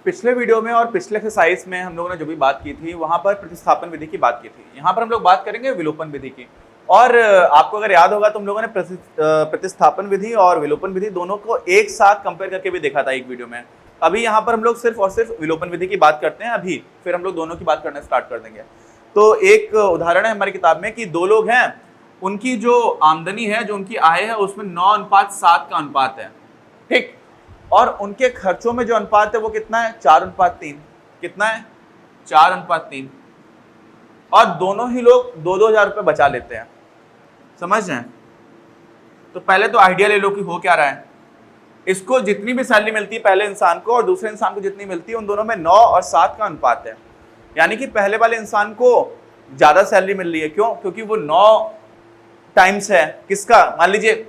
पिछले वीडियो में और पिछले एक्सरसाइज में हम लोगों ने जो भी बात की थी वहां पर प्रतिस्थापन विधि की बात की थी। यहाँ पर हम लोग बात करेंगे विलोपन विधि की। और आपको अगर याद होगा तो हम लोगों ने प्रतिस्थापन विधि और विलोपन विधि दोनों को एक साथ कंपेयर करके भी देखा था एक वीडियो में। अभी यहाँ पर हम लोग सिर्फ और सिर्फ विलोपन विधि की बात करते हैं अभी, फिर हम लोग दोनों की बात करना स्टार्ट कर देंगे। तो एक उदाहरण है हमारी किताब में कि दो लोग हैं, उनकी जो आमदनी है, जो उनकी आय है, उसमें 9:7 का अनुपात है, ठीक। और उनके खर्चों में जो अनुपात है वो कितना है? 4:3। कितना है? 4:3। और दोनों ही लोग 2-2 हज़ार रुपये बचा लेते हैं। समझ रहे हैं? तो पहले तो आइडिया ले लो कि हो क्या रहा है। इसको जितनी भी सैलरी मिलती है पहले इंसान को और दूसरे इंसान को जितनी मिलती है, उन दोनों में 9 और 7 का अनुपात है। यानी कि पहले वाले इंसान को ज्यादा सैलरी मिल रही है। क्यों? क्योंकि वो 9 टाइम्स है किसका? मान लीजिए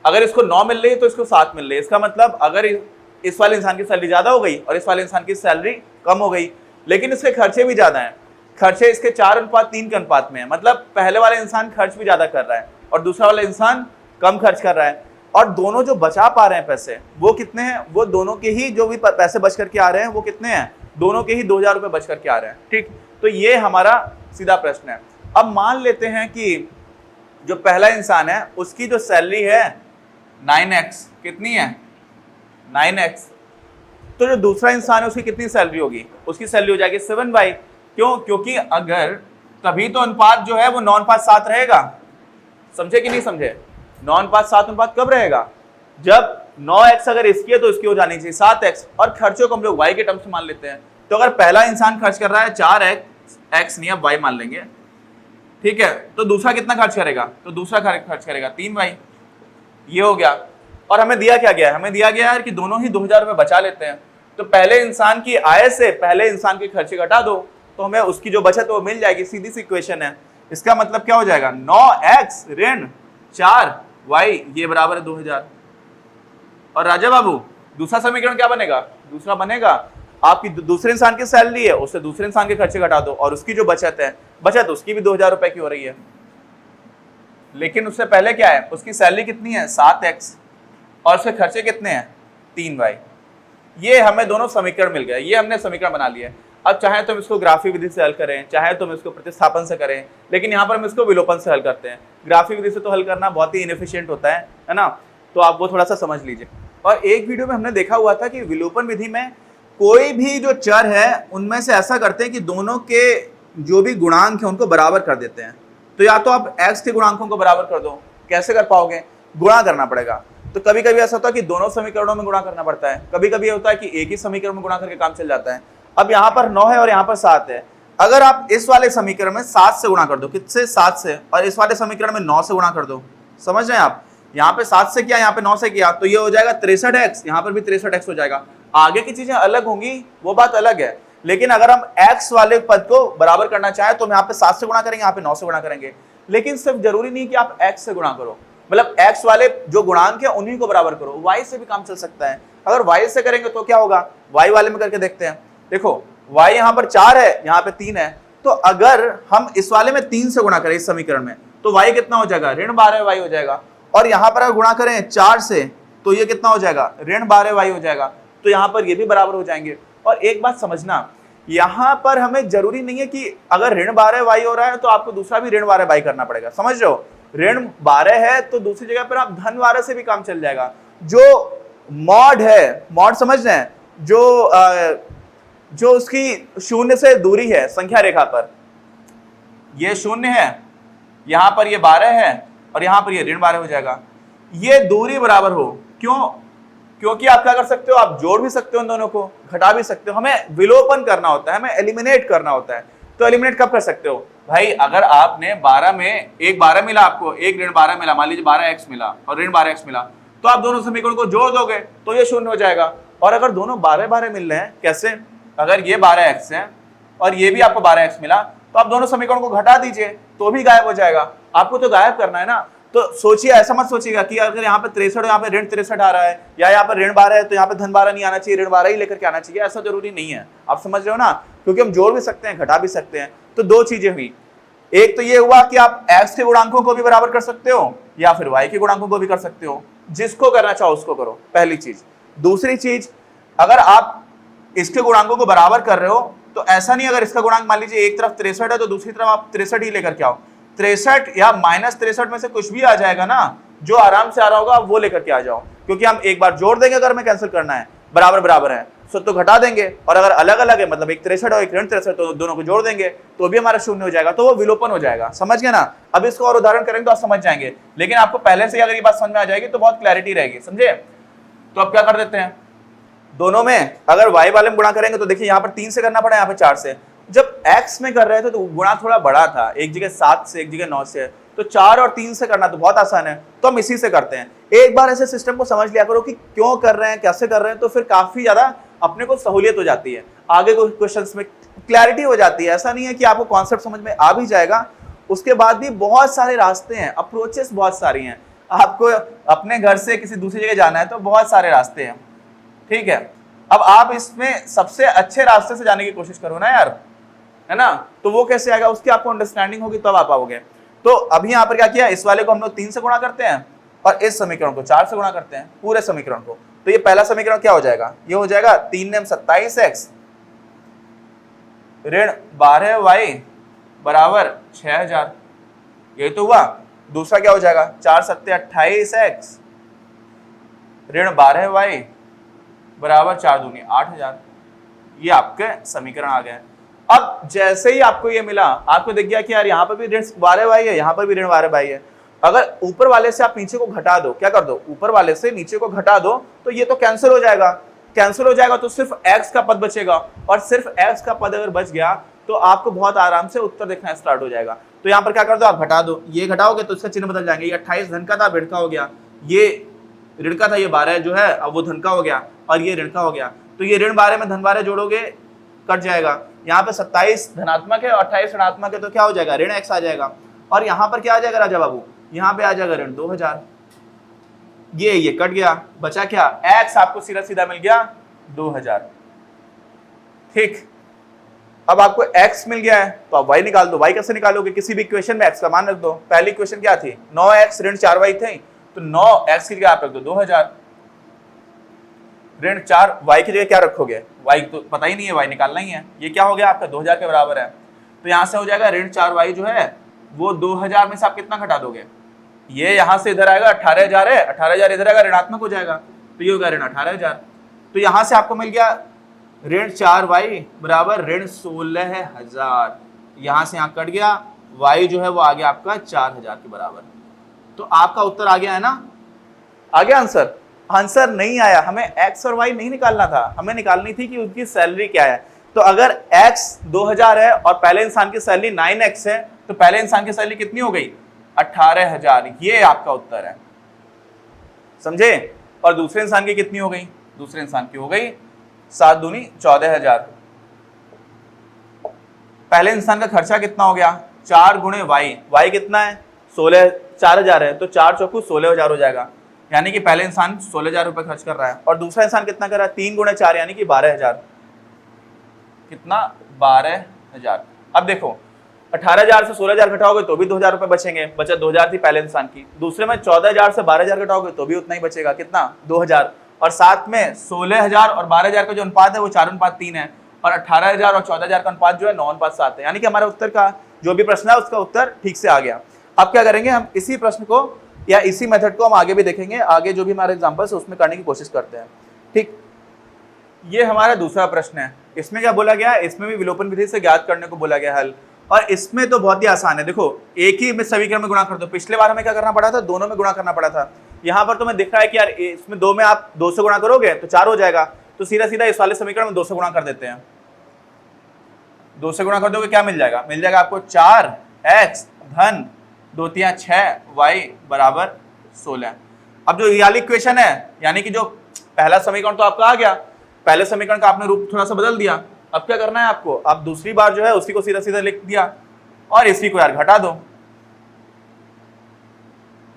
अगर इसको 9 मिल रही है तो इसको 7 मिल रही है। इसका मतलब अगर इस वाले इंसान की सैलरी ज्यादा हो गई और इस वाले इंसान की सैलरी कम हो गई, लेकिन इसके खर्चे भी ज्यादा हैं। खर्चे इसके 4:3 के अनुपात में है। मतलब पहले वाला इंसान खर्च भी ज्यादा कर रहा है और दूसरा वाला इंसान कम खर्च कर रहा है। और दोनों जो बचा पा रहे हैं पैसे, वो कितने हैं? वो दोनों के ही जो भी पैसे बच करके आ रहे हैं वो कितने हैं? दोनों के ही 2,000 रुपये बच करके आ रहे हैं, ठीक। तो ये हमारा सीधा प्रश्न है। अब मान लेते हैं कि जो पहला इंसान है उसकी जो सैलरी है 9x, कितनी है? 9x। तो जो दूसरा इंसान है उसकी कितनी सैलरी होगी? उसकी सैलरी हो जाएगी 7y। क्यों? क्योंकि अगर तभी तो अनुपात जो है वो 9:7 रहेगा। समझे कि नहीं समझे? 9:7 अनुपात कब रहेगा? जब 9x अगर इसकी है तो इसकी हो जानी चाहिए 7x। और खर्चों को हम लोग y के टर्म्स में मान लेते हैं। तो अगर पहला इंसान खर्च कर रहा है 4x नहीं, अब y मान लेंगे, ठीक है। तो दूसरा कितना खर्च करेगा? तो दूसरा खर्च करेगा 3y। ये हो गया। और हमें दिया क्या गया है? हमें दिया गया है कि दोनों ही 2,000 रुपये बचा लेते हैं। तो पहले इंसान की आय से पहले इंसान के खर्चे घटा दो तो हमें उसकी जो बचत वो मिल जाएगी। सीधी सी इक्वेशन है। इसका मतलब क्या हो जाएगा? 9x ऋण 4y ये बराबर है 2,000। और राजा बाबू दूसरा समीकरण क्या बनेगा? दूसरा बनेगा आपकी दूसरे इंसान की सैलरी है, उससे दूसरे इंसान के खर्चे घटा दो और उसकी जो बचत है, बचत उसकी भी 2,000 रुपए की हो रही है। लेकिन उससे पहले क्या है? उसकी सैलरी कितनी है? 7x और उसके खर्चे कितने हैं? 3y। ये हमें दोनों समीकरण मिल गए। ये हमने समीकरण बना लिया। अब चाहे तुम इसको ग्राफी विधि से हल करें, चाहे तुम इसको प्रतिस्थापन से करें, लेकिन यहाँ पर हम इसको विलोपन से हल करते हैं। ग्राफी विधि से तो हल करना बहुत ही इनएफिशिएंट होता है ना। तो आप वो थोड़ा सा समझ लीजिए। और एक वीडियो में हमने देखा हुआ था कि विलोपन विधि में कोई भी जो चर है उनमें से ऐसा करते हैं कि दोनों के जो भी गुणांक है उनको बराबर कर देते हैं। तो या तो आप x के गुणांकों को बराबर कर दो। कैसे कर पाओगे? गुणा करना पड़ेगा। तो कभी कभी ऐसा होता है कि दोनों समीकरणों में गुणा करना पड़ता है, कभी कभी होता है कि एक ही समीकरण में गुणा करके काम चल जाता है। अब यहाँ पर 9 है और यहाँ पर 7 है। अगर आप इस वाले समीकरण में 7 से गुणा कर दो, किससे? 7 से, और इस वाले समीकरण में 9 से गुणा कर दो। समझ रहे हैं आप? यहाँ पे 7 से किया, यहाँ पे 9 से किया, तो ये हो जाएगा 63x। यहाँ पर भी 63x हो जाएगा। आगे की चीजें अलग होंगी, वो बात अलग है। लेकिन अगर हम x वाले पद को बराबर करना चाहें तो हम यहाँ पे 7 से गुणा करेंगे, यहाँ पे 9 से गुणा करेंगे। लेकिन सिर्फ जरूरी नहीं कि आप x से गुणा करो, मतलब x वाले जो गुणांक है उन्हीं को बराबर करो। y से भी काम चल सकता है। अगर y से करेंगे तो क्या होगा? y वाले में करके देखते हैं। देखो y यहाँ पर 4 है, यहाँ पे 3 है। तो अगर हम इस वाले में 3 से गुणा करें इस समीकरण में, तो y कितना हो जाएगा? ऋण 12y हो जाएगा। और यहाँ पर अगर गुणा करें 4 से तो ये कितना हो जाएगा? ऋण 12y हो जाएगा। तो यहाँ पर ये भी बराबर हो जाएंगे। और एक बात समझना, यहाँ पर हमें जरूरी नहीं है कि अगर ऋण 12y हो रहा है तो आपको दूसरा भी ऋण 12y करना पड़ेगा। समझ रहे हो? ऋण 12 है तो दूसरी जगह पर आप धन 12 से भी काम चल जाएगा। जो मॉड है, मॉड समझ रहे हैं, जो उसकी शून्य से दूरी है संख्या रेखा पर, ये 0 है, यहाँ पर ये 12 है और यहाँ पर ये ऋण 12 हो जाएगा। ये दूरी बराबर हो। क्यों? क्योंकि आप क्या कर सकते हो? आप जोड़ भी सकते हो इन दोनों को, घटा भी सकते हो। हमें विलोपन करना होता है, हमें एलिमिनेट करना होता है। तो एलिमिनेट कब कर सकते हो भाई? अगर आपने 12 में एक 12 मिला, आपको एक ऋण 12 मिला, मान लीजिए 12x मिला और ऋण 12x मिला, तो आप दोनों समीकरण को जोड़ दोगे तो ये 0 हो जाएगा। और अगर दोनों 12-12 मिल रहे हैं, कैसे? अगर ये 12x है और ये भी आपको 12x मिला, तो आप दोनों समीकरण को घटा दीजिए तो भी गायब हो जाएगा। आपको तो गायब करना है ना। तो सोचिए, ऐसा मत सोचिएगा कि अगर यहाँ पे 63 यहाँ पे ऋण 63 आ रहा है, या यहाँ पर ऋण 12 है तो यहाँ पे धन 12 नहीं आना चाहिए, ऋण 12 ही लेकर के आना चाहिए। ऐसा जरूरी नहीं है। आप समझ रहे हो ना? क्योंकि हम जोड़ भी सकते हैं, घटा भी सकते हैं। तो दो चीजें हुई, एक तो ये हुआ कि आप x के गुणांकों को भी बराबर कर सकते हो या फिर y के गुणांकों को भी कर सकते हो, जिसको करना चाहो उसको करो, पहली चीज। दूसरी चीज, अगर आप इसके गुणांकों को बराबर कर रहे हो तो ऐसा नहीं अगर इसका गुणांक मान लीजिए एक तरफ 63 है तो दूसरी तरफ आप 63 ही लेकर के आओ, 63 या -63 में से कुछ भी आ जाएगा ना, जो आराम से आ रहा होगा वो लेकर के आ जाओ, क्योंकि हम एक बार जोड़ देंगे अगर हमें कैंसिल करना है, बराबर बराबर है तो घटा देंगे, और अगर अलग अलग है मतलब एक 63 और एक ऋण 63 तो दोनों को जोड़ देंगे तो भी हमारा शून्य हो जाएगा, तो वो विलोपन हो जाएगा। समझ गए ना? अब इसको और उदाहरण करेंगे तो आप समझ जाएंगे, लेकिन आपको पहले से अगर ये बात समझ में आ जाएगी तो बहुत क्लैरिटी रहेगी, समझे? तो अब क्या कर देते हैं, दोनों में अगर y वाले में गुणा करेंगे तो देखिए यहाँ पर 3 से करना पड़ा, यहाँ पे 4 से। जब x में कर रहे थे तो गुणा थोड़ा बड़ा था, एक जगह 7 से एक जगह 9 से, तो 4 और 3 से करना तो बहुत आसान है, तो हम इसी से करते हैं। एक बार ऐसे सिस्टम को समझ लिया करो कि क्यों कर रहे हैं, कैसे कर रहे हैं, तो फिर काफी ज्यादा अपने को सहूलियत हो जाती है, आगे क्वेश्चंस में क्लैरिटी हो जाती है। ऐसा नहीं है कि आपको कॉन्सेप्ट समझ में आ भी जाएगा, उसके बाद भी बहुत सारे रास्ते हैं, अप्रोचेस बहुत सारी हैं, आपको अपने घर से किसी दूसरी जगह जाना है तो बहुत सारे रास्ते हैं, ठीक है? अब आप इसमें सबसे अच्छे रास्ते से जाने की कोशिश करो ना यार, है ना? तो वो कैसे आएगा, उसकी आपको अंडरस्टैंडिंग होगी तब आप आओगे। तो अभी यहाँ पर क्या किया, इस वाले को हम लोग 3 से गुणा करते हैं और इस समीकरण को 4 से गुणा करते हैं, पूरे समीकरण को। तो ये पहला समीकरण क्या हो जाएगा, ये हो जाएगा 3 ने 27x ऋण 12y बराबर 6000, ये तो हुआ। दूसरा क्या हो जाएगा, 4 सत्ते 28x ऋण 12y बराबर 4 दूनी 8000, ये आपके समीकरण आ गए। अब जैसे ही आपको ये मिला, आपको दिख गया कि यार यहाँ पर भी ऋण 12y है, यहाँ पर भी ऋण 12y है, अगर ऊपर वाले से आप नीचे को घटा दो, क्या कर दो, ऊपर वाले से नीचे को घटा दो, तो ये तो कैंसिल हो जाएगा, कैंसिल हो जाएगा तो सिर्फ x का पद बचेगा, और सिर्फ x का पद अगर बच गया तो आपको बहुत आराम से उत्तर देखना स्टार्ट हो जाएगा। तो यहाँ पर क्या कर दो, आप घटा दो, ये घटाओगे तो इसका चिन्ह बदल जाएंगे, ये 28 धन का था ऋण का हो गया, ये ऋण का था, ये 12 जो है अब वो धन का हो गया, और ये ऋण का हो गया, तो ये ऋण 12 में धन 12 जोड़ोगे कट जाएगा, यहाँ पे 27 धनात्मक है और 28 ऋणात्मक है, तो क्या हो जाएगा, ऋण x आ जाएगा, और यहाँ पर क्या आ जाएगा राजा बाबू, यहाँ पे आ जाएगा ऋण 2000, ये कट गया, बचा क्या, x आपको सीधा सीधा मिल गया 2000, ठीक। अब आपको x मिल गया है तो आप y निकाल दो। y कैसे निकालोगे, किसी भी इक्वेशन में x का मान रख दो। पहली इक्वेशन क्या थी, 9x ऋण 4y थे, तो 9x की जगह आप रख दो 2000, ऋण 4y की जगह क्या रखोगे, y तो पता ही नहीं है, y निकालना ही है, ये क्या हो गया आपका 2000 के बराबर है, तो यहां से हो जाएगा ऋण 4y जो है वो 2000 में से आप कितना घटा दोगे, ये यहां से इधर आएगा 18000 है, 18000 इधर आएगा, ऋणात्मक हो जाएगा, तो ये होगा ऋण 18000, तो यहां से आपको मिल गया ऋण 4y बराबर ऋण 16000, यहां से यहां कट गया, y जो है वो आ गया आपका 4000 के बराबर। तो आपका उत्तर आ गया है ना, आ गया आंसर? आंसर नहीं आया, हमें x और y नहीं निकालना था, हमें निकालनी थी कि उनकी सैलरी क्या है। तो अगर x 2000 है और पहले इंसान की सैलरी 9x है, तो पहले इंसान की सैलरी कितनी हो गई, 18000, ये आपका उत्तर है, समझे? और दूसरे इंसान की कितनी हो गई, दूसरे इंसान की हो गई 7 दूनी 14000। पहले इंसान का खर्चा कितना हो गया, 4 गुणे y कितना है 16, 4000 है, तो 4 चौकू 16000 हो जाएगा, यानी कि पहले इंसान 16000 रुपए खर्च कर रहा है, और दूसरा इंसान कितना कर रहा है, 3 गुणे 4 यानी कि 12000, कितना 12000। अब देखो 18000 से 16000 घटाओगे तो भी 2000 रुपए बचेंगे, बचत 2000 थी पहले इंसान की, दूसरे में 14000 से 12000 घटाओगे तो भी उतना ही बचेगा, कितना 2000, और साथ में 16000 और 12000 का जो अनुपात है वो 4:3 है, और 18000 और 14000 का अनुपात जो है 9:7 है, यानी कि हमारे उत्तर का जो भी प्रश्न है उसका उत्तर ठीक से आ गया। अब क्या करेंगे, हम इसी प्रश्न को या इसी मेथड को हम आगे भी देखेंगे, आगे जो भी हमारे एग्जांपल्स है उसमें करने की कोशिश करते हैं, ठीक। ये हमारा दूसरा प्रश्न है, इसमें क्या बोला गया है, इसमें भी विलोपन विधि से ज्ञात करने को बोला गया हल, और इसमें तो बहुत ही आसान है। देखो एक ही में समीकरण में गुणा कर दो, पिछले बार हमें क्या करना पड़ा था, दोनों में गुणा करना पड़ा था, यहाँ पर तुम्हें दिख रहा है कि यार इसमें 2 में आप 2 से गुणा करोगे तो 4 हो जाएगा, तो सीधा सीधा इस वाले समीकरण में 2 से गुणा कर देते हैं, 2 से गुणा कर दोगे क्या मिल जाएगा, मिल जाएगा आपको 4x धन 2 3 6 y बराबर 16। अब जो ये वाली इक्वेशन है, यानी कि जो पहला समीकरण तो आपका आ गया, पहले समीकरण का आपने रूप थोड़ा सा बदल दिया, अब क्या करना है आपको, आप दूसरी बार जो है उसी को सीधा सीधा लिख दिया और इसी को यार घटा दो।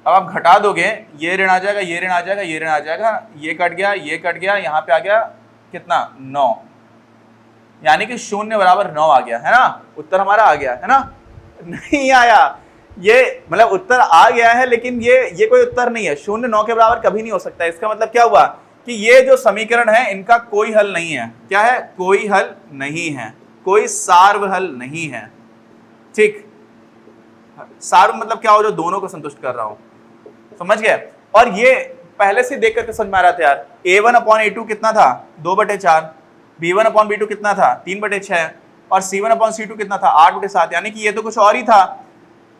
अब आप घटा दोगे, ये ऋण आ जाएगा, ये ऋण आ जाएगा, ये ऋण आ जाएगा, ये कट गया, ये कट गया, यहाँ पे आ गया कितना 9, यानी कि 0 बराबर 9 आ गया है ना, उत्तर हमारा आ गया है ना। नहीं आया। ये मतलब उत्तर आ गया है, लेकिन ये कोई उत्तर नहीं है। 0 9 के बराबर कभी नहीं हो सकता। इसका मतलब क्या हुआ कि ये जो समीकरण है इनका कोई हल नहीं है। क्या है? कोई हल नहीं है, कोई सार्व हल नहीं है। ठीक, सार्व मतलब क्या हो? जो दोनों को संतुष्ट कर रहा हो। समझ गए? और ये पहले से देख करके समझ में आ रहा था यार। a1/a2 कितना था? 2/4। b1/b2 कितना था? 3/6। और c1/c2 कितना था? 8/7। यानी कि ये तो कुछ और ही था।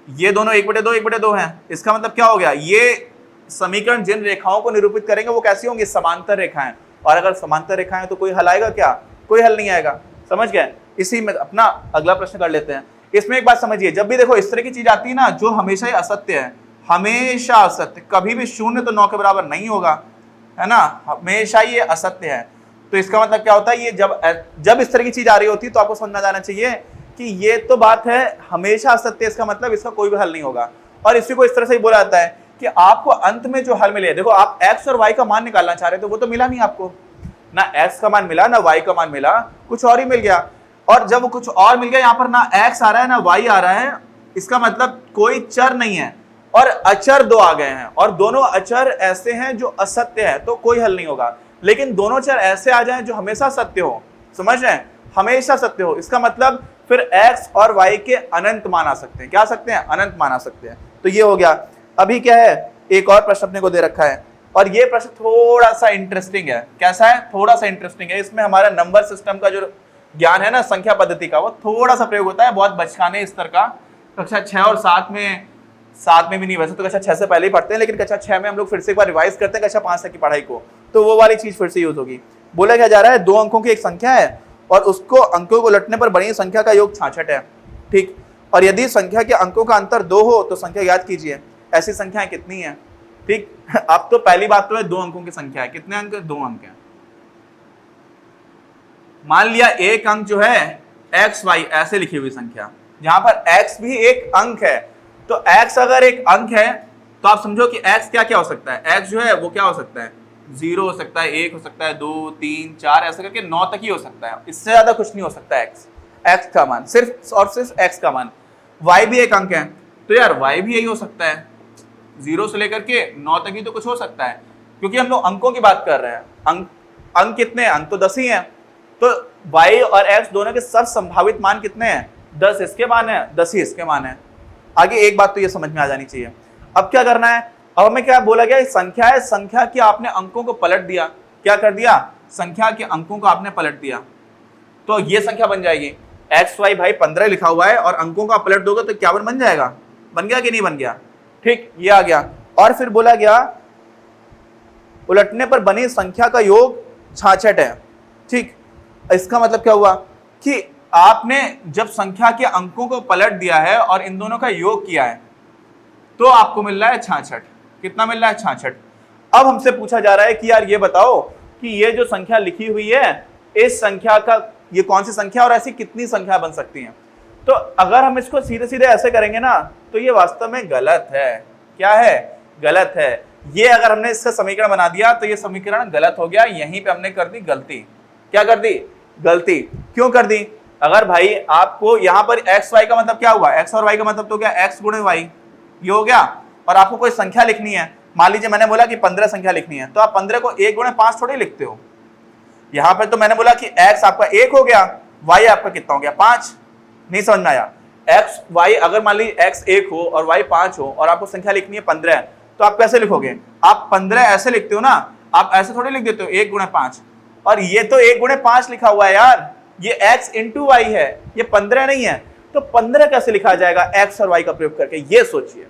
ये दोनों 1/2 1/2 हैं। इसका मतलब क्या हो गया? ये समीकरण जिन रेखाओं को निरूपित करेंगे वो कैसी होंगी? समांतर रेखाएं। और अगर समांतर रेखाएं तो कोई हल आएगा क्या? कोई हल नहीं आएगा। समझ गए? इसी में अपना अगला प्रश्न कर लेते हैं। इसमें एक बात समझिए, जब भी देखो इस तरह की चीज आती है ना, जो हमेशा ही असत्य है, हमेशा असत्य, कभी भी 0 तो 9 के बराबर नहीं होगा, है ना, हमेशा ये असत्य है। तो इसका मतलब क्या होता है? ये जब इस तरह की चीज आ रही होती है तो आपको समझ में जाना चाहिए कि ये तो बात है हमेशा असत्य, इसका मतलब इसका कोई भी हल नहीं होगा। और इसी को इस तरह से ही बोला जाता है कि आपको अंत में जो हल मिले, देखो आप x और y का मान निकालना चाह रहे थे, वो तो मिला नहीं आपको, ना x का मान मिला ना y का मान मिला, कुछ और ही मिल गया। और जब कुछ और मिल गया, यहाँ पर ना x आ रहा है ना y आ रहा है, इसका मतलब कोई चर नहीं है और अचर दो आ गए हैं, और दोनों अचर ऐसे हैं जो असत्य है, तो कोई हल नहीं होगा। लेकिन दोनों चर ऐसे आ जाएं जो हमेशा सत्य हो, समझ रहे हैं, हमेशा सत्य हो, इसका मतलब फिर x और y के अनंत मान आ सकते हैं। क्या आ सकते हैं? अनंत मान आ सकते हैं। तो ये हो गया। अभी क्या है, एक और प्रश्न अपने को दे रखा है, और ये प्रश्न थोड़ा सा इंटरेस्टिंग है। कैसा है? थोड़ा सा इंटरेस्टिंग है। इसमें हमारा नंबर सिस्टम का जो ज्ञान है ना, संख्या पद्धति का, वो थोड़ा सा प्रयोग होता है, बहुत बचकाने स्तर का। कक्षा 6 और 7 में भी नहीं, वैसे तो कक्षा 6 से पहले ही पढ़ते हैं, लेकिन कक्षा 6 में हम लोग फिर से एक बार रिवाइज करते हैं कक्षा 5 तक की पढ़ाई को, तो वो वाली चीज फिर से यूज होगी। बोला क्या जा रहा है? 2 अंकों की एक संख्या है और उसको अंकों को उलटने पर बनी संख्या का योग 66 है। ठीक, और यदि संख्या के अंकों का अंतर 2 हो तो संख्या याद कीजिए। ऐसी संख्याएं कितनी है? ठीक, अब तो पहली बात तो है 2 अंकों की संख्या है। कितने अंक? 2 अंक है। मान लिया एक अंक जो है एक्स वाई ऐसे लिखी हुई संख्या, जहां पर x भी एक अंक है, तो x अगर एक अंक है तो आप समझो कि x क्या क्या हो सकता है? x जो है वो क्या हो सकता है? 0 हो सकता है, 1 हो सकता है, 2 3 4 ऐसे करके 9 तक ही हो सकता है। इससे ज्यादा कुछ नहीं हो सकता है। x का मान सिर्फ और सिर्फ x का मान। y भी एक अंक है, तो यार y भी यही हो सकता है, 0 से लेकर के 9 तक ही तो कुछ हो सकता है, क्योंकि हम लोग अंकों की बात कर रहे हैं। अंक कितने हैं? अंक तो 10 ही हैं। तो y और x दोनों के सब संभावित मान कितने हैं? 10 इसके मान है, 10 ही इसके मान है। आगे एक बात तो ये समझ में आ जानी चाहिए। अब क्या करना है? अब हमें क्या बोला गया? संख्या है, संख्या के आपने अंकों को पलट दिया। क्या कर दिया? संख्या के अंकों को आपने पलट दिया, तो ये संख्या बन जाएगी। एक्स वाई भाई 15 लिखा हुआ है और अंकों का पलट दोगे तो क्या बन जाएगा? बन गया कि नहीं बन गया? ठीक, ये आ गया। और फिर बोला गया उलटने पर बनी संख्या का योग 66 है। ठीक, इसका मतलब क्या हुआ कि आपने जब संख्या के अंकों को पलट दिया है और इन दोनों का योग किया है तो आपको मिल रहा है 66। कितना मिल रहा है? 66। अब हमसे पूछा जा रहा है कि यार ये बताओ कि ये जो संख्या लिखी हुई है, इस संख्या का ये कौन सी संख्या और ऐसी कितनी संख्या बन सकती हैं? तो अगर हम इसको सीधे सीधे ऐसे करेंगे ना तो ये वास्तव में गलत है। क्या है? गलत है। ये अगर हमने इसका समीकरण बना दिया तो ये समीकरण गलत हो गया। यहीं पे हमने कर दी गलती। क्या कर दी? गलती। क्यों कर दी? अगर भाई आपको यहाँ पर एक्स वाई का मतलब क्या हुआ? एक्स और वाई का मतलब तो क्या? एक्स गुणे वाई, ये हो गया। और आपको कोई संख्या लिखनी है, मान लीजिए मैंने बोला कि 15 संख्या लिखनी है, तो आप 15 को 1 गुणे 5 थोड़ी लिखते हो। यहाँ पर तो मैंने बोला कि x आपका 1 हो गया, y आपका कितना हो गया? 5। नहीं समझ में आया? x y अगर मान लीजिए x 1 हो और y 5 हो और आपको संख्या लिखनी है 15, तो आप कैसे लिखोगे? आप 15 ऐसे लिखते हो ना, आप ऐसे थोड़ी लिख देते हो 1 गुणे 5। और ये तो 1 गुणे 5 लिखा हुआ है यार, ये x इंटू वाई है, ये 15 नहीं है। तो 15 कैसे लिखा जाएगा x और y का प्रयोग करके? ये सोचिए।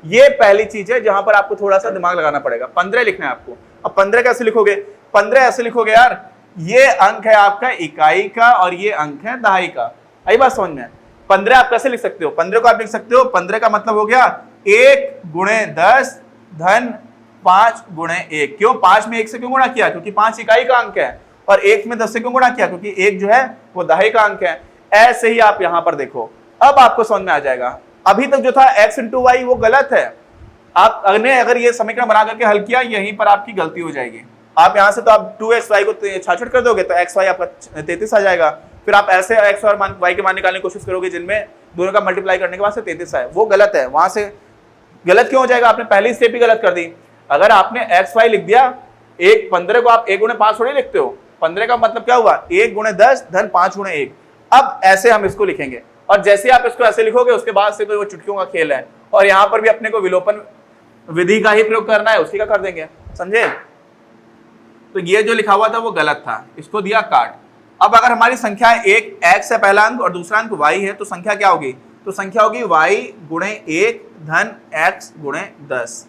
ये पहली चीज है जहां पर आपको थोड़ा सा दिमाग लगाना पड़ेगा। 15 लिखना है आपको। अब 15 कैसे लिखोगे? 15 ऐसे लिखोगे यार, ये अंक है आपका इकाई का और ये अंक है दहाई का। आई बात समझ में? 15 आप कैसे लिख सकते हो? 15 को आप लिख सकते हो, 15 का मतलब हो गया 1 गुणे 10 धन 5 गुणे 1। क्यों? 5 में 1 से क्यों गुणा किया? क्योंकि 5 इकाई का अंक है। और 1 में 10 से क्यों गुणा किया? क्योंकि 1 जो है वो दहाई का अंक है। ऐसे ही आप यहां पर देखो, अब आपको समझ में आ जाएगा। अभी तक जो था x इंटू वाई वो गलत है। आपने अगर ये समीकरण बना करके हल किया, यहीं पर आपकी गलती हो जाएगी। आप यहां से तो आप 2xy को 66 कर दोगे तो xy आपका 33 आ जाएगा। फिर आप ऐसे x और y के मान निकालने की कोशिश करोगे जिनमें दोनों का मल्टीप्लाई करने के बाद से 33 आए, वो गलत है। वहां से गलत क्यों हो जाएगा, आपने पहली स्टेप ही गलत कर दी। अगर आपने एक्स वाई लिख दिया, 15 को आप 1 गुणे 5 थोड़ी लिखते हो, 15 का मतलब क्या हुआ 1 गुणे 10 धन 5 गुणे 1। अब ऐसे हम इसको लिखेंगे, और जैसे आप इसको ऐसे लिखोगे उसके बाद से तो वो चुटकियों का खेल है, और यहाँ पर भी अपने को विलोपन विधि का ही प्रयोग करना है, उसी का कर देंगे, समझे। तो ये जो लिखा हुआ था वो गलत था, इसको दिया काट। अब अगर हमारी संख्या एक x है पहला अंक और दूसरा अंक y है, तो संख्या क्या होगी, तो संख्या होगी y गुणे 1 धन x गुणे 10।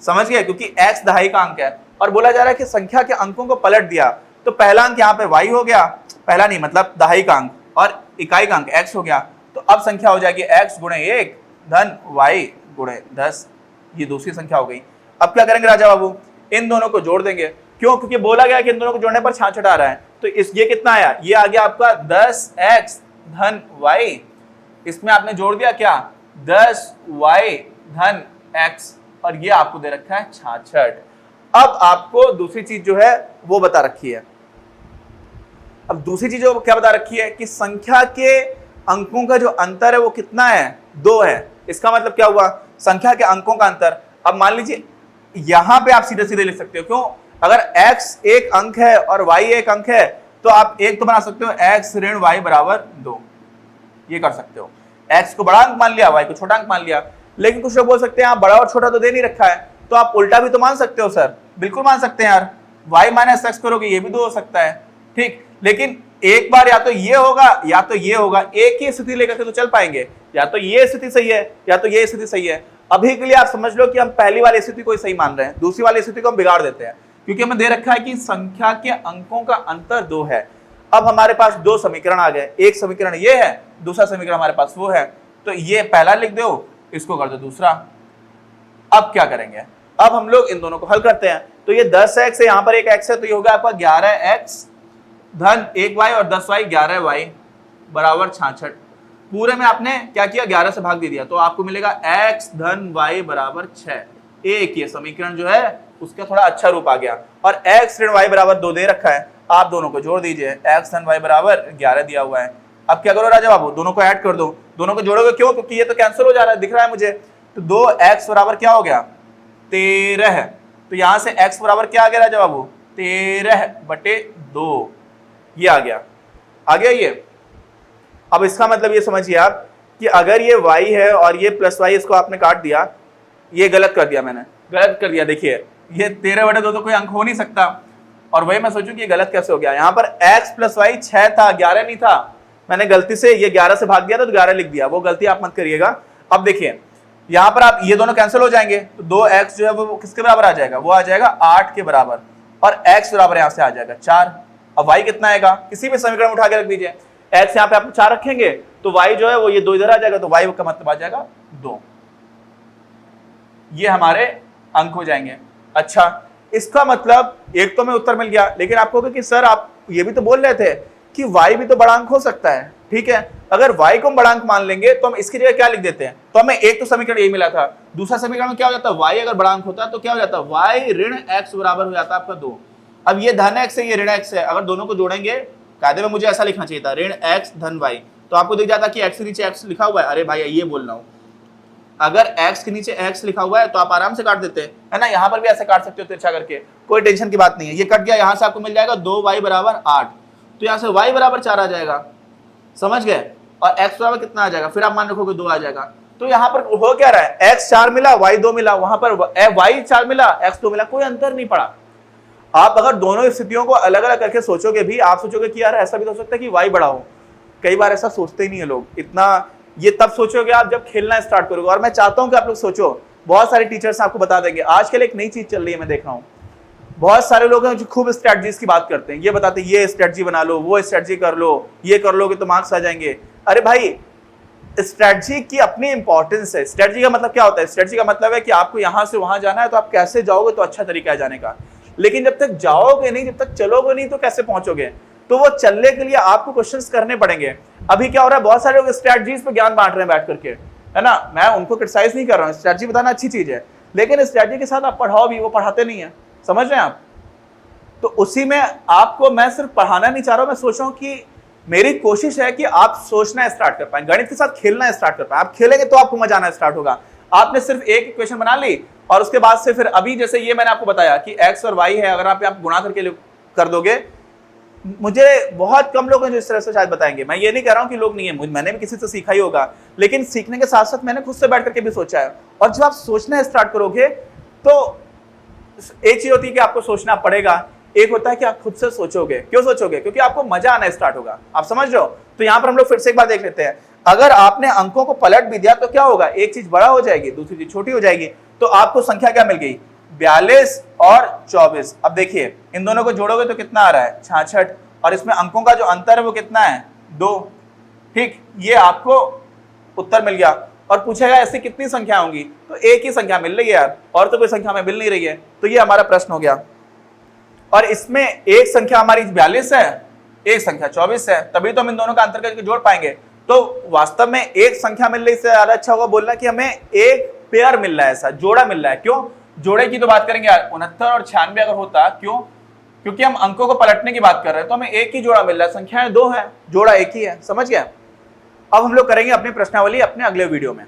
समझ गए, क्योंकि x दहाई का अंक है और बोला जा रहा है कि संख्या के अंकों को पलट दिया, तो पहला अंक यहाँ पे y हो गया, पहला नहीं मतलब दहाई का अंक, और इकाई का अंक x हो गया, तो अब संख्या हो जाएगी x गुणे 1 धन y गुणे 10। ये दूसरी संख्या हो गई। अब क्या करेंगे राजा बाबू, इन दोनों को जोड़ देंगे। क्यों, क्योंकि बोला गया कि इन दोनों को जोड़ने पर 66 आ रहा है, तो इस ये कितना आया, ये आ गया आपका 10x धन y, इसमें आपने जोड़ दिया क्या 10y धन x, और ये आपको दे रखा है 66। अब आपको दूसरी चीज जो है वो बता रखी है। अब दूसरी चीज जो क्या बता रखी है कि संख्या के अंकों का जो अंतर है वो कितना है, 2 है। इसका मतलब क्या हुआ, संख्या के अंकों का अंतर। अब मान लीजिए यहां पे आप सीधे सीधे लिख सकते हो, क्यों, अगर x एक अंक है और y एक अंक है तो आप एक तो बना सकते हो x ऋण y बराबर 2, ये कर सकते हो। x को बड़ा अंक मान लिया, y को छोटा अंक मान लिया। लेकिन कुछ लोग बोल सकते हैं आप बड़ा और छोटा तो दे नहीं रखा है, तो आप उल्टा भी तो मान सकते हो। सर बिल्कुल मान सकते हैं यार, y माइनस एक्स करोगे ये भी 2 हो सकता है, ठीक। लेकिन एक बार या तो ये होगा या तो ये होगा, एक ही स्थिति लेकर के तो चल पाएंगे, या तो ये स्थिति सही है या तो ये स्थिति सही है। अभी के लिए आप समझ लो कि हम पहली वाली स्थिति को सही मान रहे हैं, दूसरी वाली स्थिति को हम बिगाड़ देते हैं, क्योंकि हमें दे रखा है कि संख्या के अंकों का अंतर 2 है। अब हमारे पास 2 समीकरण आ गए, एक समीकरण ये है, दूसरा समीकरण हमारे पास वो है, तो ये पहला लिख दो, इसको कर दो दूसरा। अब क्या करेंगे, अब हम लोग इन दोनों को हल करते हैं। तो ये 10x है, यहाँ पर एक x है, तो ये होगा आपका 11x धन 1y और 10y 11y बराबर 66। पूरे में आपने क्या किया, 11 से भाग दे दिया, तो आपको मिलेगा x धन y बराबर 6। एक ये समीकरण जो है उसका थोड़ा अच्छा रूप आ गया, और x ऋण y बराबर 2 दे रखा है, आप दोनों को जोड़ दीजिए, x धन y बराबर 11 दिया हुआ है। अब क्या करो राजा बाबू, दोनों को ऐड कर दो, दोनों को जोड़ोगे क्यों, क्योंकि ये तो कैंसिल हो जा रहा है, दिख रहा है मुझे। तो 2x बराबर क्या हो गया 13, तो यहां से x बराबर क्या आ गया राजा बाबू 13/2, ये आ गया ये। अब इसका मतलब ये समझिए आप कि अगर ये y है और ये प्लस y, इसको आपने काट दिया, ये गलत कर दिया, मैंने गलत कर दिया। देखिए ये 13/2 तो कोई अंक हो नहीं सकता, और वही मैं सोचूं कि ये गलत कैसे हो गया। यहाँ पर x प्लस y 6 था, 11 नहीं था, मैंने गलती से ये 11 से भाग दिया था तो 11 लिख दिया, वो गलती आप मत करिएगा। अब देखिए यहाँ पर आप ये दोनों कैंसिल हो जाएंगे, तो 2x जो है वो किसके बराबर आ जाएगा, वो आ जाएगा 8 के बराबर, और x बराबर यहाँ से आ जाएगा 4। अब y कितना आएगा, किसी भी समीकरण में उठा के रख दीजिए, x यहाँ पे आप 4 रखेंगे तो y जो है वो ये 2 इधर आ जाएगा, तो y का मतलब आ जाएगा 2। ये हमारे अंक हो जाएंगे। अच्छा, इसका मतलब एक तो हमें उत्तर मिल गया, लेकिन आपको कि सर आप ये भी तो बोल रहे थे कि y भी तो बड़ा अंक हो सकता है, ठीक है। अगर y को हम बड़ा अंक मान लेंगे तो हम इसकी जगह क्या लिख देते हैं, तो हमें एक तो समीकरण यही मिला था, दूसरा समीकरण में क्या हो जाता है, y अगर बड़ा अंक होता तो क्या हो जाता, y ऋण x बराबर हो जाता आपका 2। अब ये धन x है, ये ऋण x है, अगर दोनों को जोड़ेंगे, कायदे में मुझे ऐसा लिखना चाहिए था ऋण x धन y, तो आपको दिख जाता कि x के नीचे x लिखा हुआ है। अरे भाई ये बोल रहा हूँ, अगर x के नीचे x लिखा हुआ है तो आप आराम से काट देते हैं, है ना। यहाँ पर भी ऐसे काट सकते हो तिरछा करके, कोई टेंशन की बात नहीं है। ये कट गया, यहाँ से आपको मिल जाएगा 2y बराबर 8, तो यहाँ से y बराबर 4 आ जाएगा, समझ गए। और x बराबर कितना आ जाएगा, फिर आप मान रखोगे 2 आ जाएगा। तो यहाँ पर हो क्या रहा है, x 4 मिला y 2 मिला, वहां पर y 4 मिला x 2 मिला, कोई अंतर नहीं पड़ा। आप अगर दोनों स्थितियों को अलग अलग करके सोचोगे भी, आप सोचोगे कि यार ऐसा भी तो हो सकता है कि y बड़ा हो। कई बार ऐसा सोचते ही नहीं है लोग इतना, ये तब सोचोगे आप जब खेलना स्टार्ट करोगे। और मैं चाहता हूं कि आप लोग सोचो, बहुत सारे टीचर्स आपको बता देंगे। आजकल एक नई चीज चल रही है, मैं देख रहा हूं, बहुत सारे लोग हैं जो खूब स्ट्रेटजीज की बात करते हैं, ये बताते हैं ये स्ट्रेटजी बना लो, वो स्ट्रेटजी कर लो, ये कर लोगे तो मार्क्स आ जाएंगे। अरे भाई स्ट्रेटजी की अपनी इंपॉर्टेंस है। स्ट्रेटजी का मतलब क्या होता है, स्ट्रेटजी का मतलब है कि आपको यहां से वहां जाना है, तो आप कैसे जाओगे तो अच्छा तरीका है जाने का। लेकिन जब तक जाओगे नहीं, जब तक चलोगे नहीं, तो कैसे पहुंचोगे। तो वो चलने के लिए आपको क्वेश्चंस करने पड़ेंगे। अभी क्या हो रहा है, बहुत सारे लोग स्ट्रेटजीज पे ज्ञान बांट रहे हैं बैठ करके, है ना। मैं उनको क्रिटिसाइज नहीं कर रहा हूँ, स्ट्रेटजी बताना अच्छी चीज है, लेकिन स्ट्रेटजी के साथ आप पढ़ाओ भी, वो पढ़ाते नहीं है, समझ रहे हैं आप। तो उसी में आपको मैं सिर्फ पढ़ाना नहीं चाह रहा हूं, मैं सोच रहा हूं कि मेरी कोशिश है कि आप सोचना स्टार्ट कर पाए, गणित के साथ खेलना स्टार्ट कर पाए। आप खेलेंगे तो आपको मजा आना स्टार्ट होगा। आपने सिर्फ एक इक्वेशन बना ली और उसके बाद से फिर अभी जैसे ये मैंने आपको बताया कि x और y है, अगर आप गुणा करके कर दोगे, मुझे बहुत कम लोग हैं जो इस तरह से शायद बताएंगे। मैं ये नहीं कह रहा हूं कि लोग नहीं है, मैंने भी किसी से सीखा ही होगा, लेकिन सीखने के साथ साथ मैंने खुद से बैठ करके भी सोचा है। और जब आप सोचना स्टार्ट करोगे तो एक चीज होती है कि आपको सोचना पड़ेगा, एक होता है कि आप खुद से सोचोगे। क्यों सोचोगे? क्योंकि आपको मजा आना स्टार्ट होगा। आप समझ रहे हो? तो यहां पर हम लोग फिर से एक बार देख लेते हैं। अगर आपने अंकों को पलट भी दिया तो क्या होगा? एक चीज बड़ा हो जाएगी, दूसरी चीज छोटी हो जाएगी। तो आपको संख्या क्या मिल गई? 42 और 24। अब देखिए इन दोनों को जोड़ोगे तो कितना आ रहा है? 66। और इसमें अंकों का जो अंतर है वो कितना है? 2। ठीक, ये आपको उत्तर मिल गया। और पूछेगा ऐसी कितनी संख्या होंगी? तो एक ही संख्या मिल रही है यार, और तो कोई संख्या हमें मिल नहीं रही है। तो ये हमारा प्रश्न हो गया। और इसमें एक संख्या हमारी 42 है, एक संख्या 24 है, तभी तो हम इन दोनों का अंतर करके जोड़ पाएंगे। तो वास्तव में एक संख्या मिल रही, इससे ज्यादा अच्छा होगा बोलना कि हमें एक पेयर मिल रहा है, ऐसा जोड़ा मिल रहा है। क्यों? जोड़े की तो बात करेंगे यार, 69 और 96 अगर होता, क्यों? क्योंकि हम अंकों को पलटने की बात कर रहे हैं, तो हमें एक ही जोड़ा मिल रहा है, संख्याएं 2 है, जोड़ा एक ही है। समझ गया? अब हम लोग करेंगे अपनी प्रश्नावली अपने अगले वीडियो में।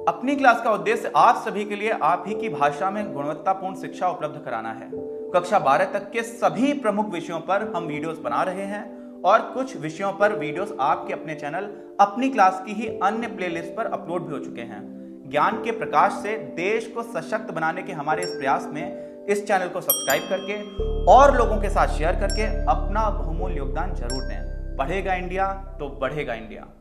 अपनी क्लास का उद्देश्य आप सभी के लिए आप ही की भाषा में गुणवत्तापूर्ण शिक्षा उपलब्ध कराना है। कक्षा 12 तक के सभी प्रमुख विषयों पर हम वीडियोस बना रहे हैं और कुछ विषयों पर वीडियोस आपके अपने चैनल अपनी क्लास की ही अन्य प्लेलिस्ट पर अपलोड भी हो चुके हैं। ज्ञान के प्रकाश से देश को सशक्त बनाने के हमारे इस प्रयास में इस चैनल को सब्सक्राइब करके और लोगों के साथ शेयर करके अपना बहुमूल्य योगदान जरूर दें। पढ़ेगा इंडिया तो बढ़ेगा इंडिया।